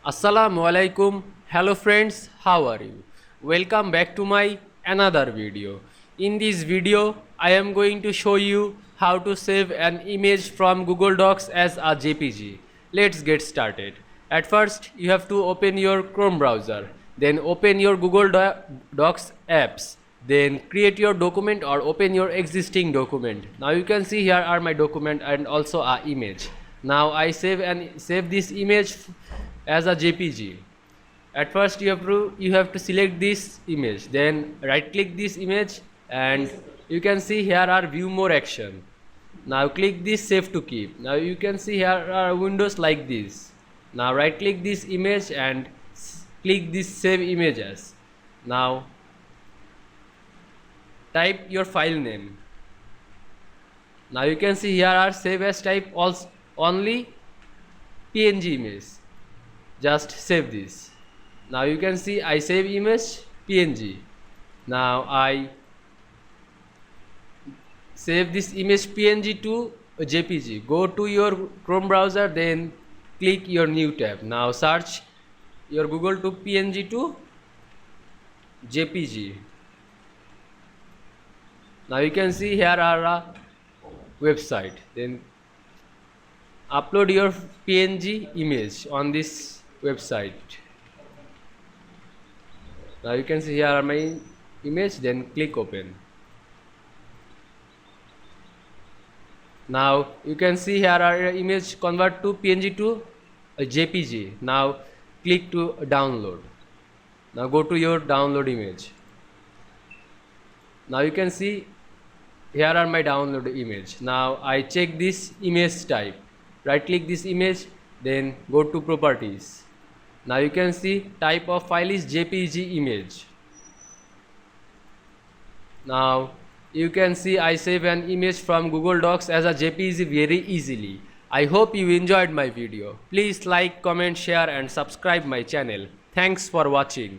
Assalamu Walaikum. Hello friends, how are you? Welcome back to my another video. In this video, I am going to show you how to save an image from Google Docs as a JPG. Let's get started. At first, you have to open your Chrome browser. Then open your Google Docs apps. Then create your document or open your existing document. Now you can see here are my document and also a image. Now I save this image as a JPG. At first you have to select this image, then right click this image and you can see here are view more action. Now click this save to keep. Now you can see here are windows like this. Now right click this image and click this save images. Now type your file name. Now you can see here are save as type also only PNG image. Just save this. Now you can see I save image PNG. Now I save this image PNG to JPG. Go to your Chrome browser, then click your new tab. Now search your Google to PNG to JPG. Now you can see here are a website. Then upload your PNG image on this website. Now you can see here are my image, then click open. Now you can see here are image convert to PNG to a JPG. Now click to download. Now go to your download image. Now you can see here are my download image. Now I check this image type. Right click this image, then go to properties. Now you can see type of file is JPG image. Now you can see I save an image from Google Docs as a JPG very easily. I hope you enjoyed my video. Please like, comment, share and subscribe my channel. Thanks for watching.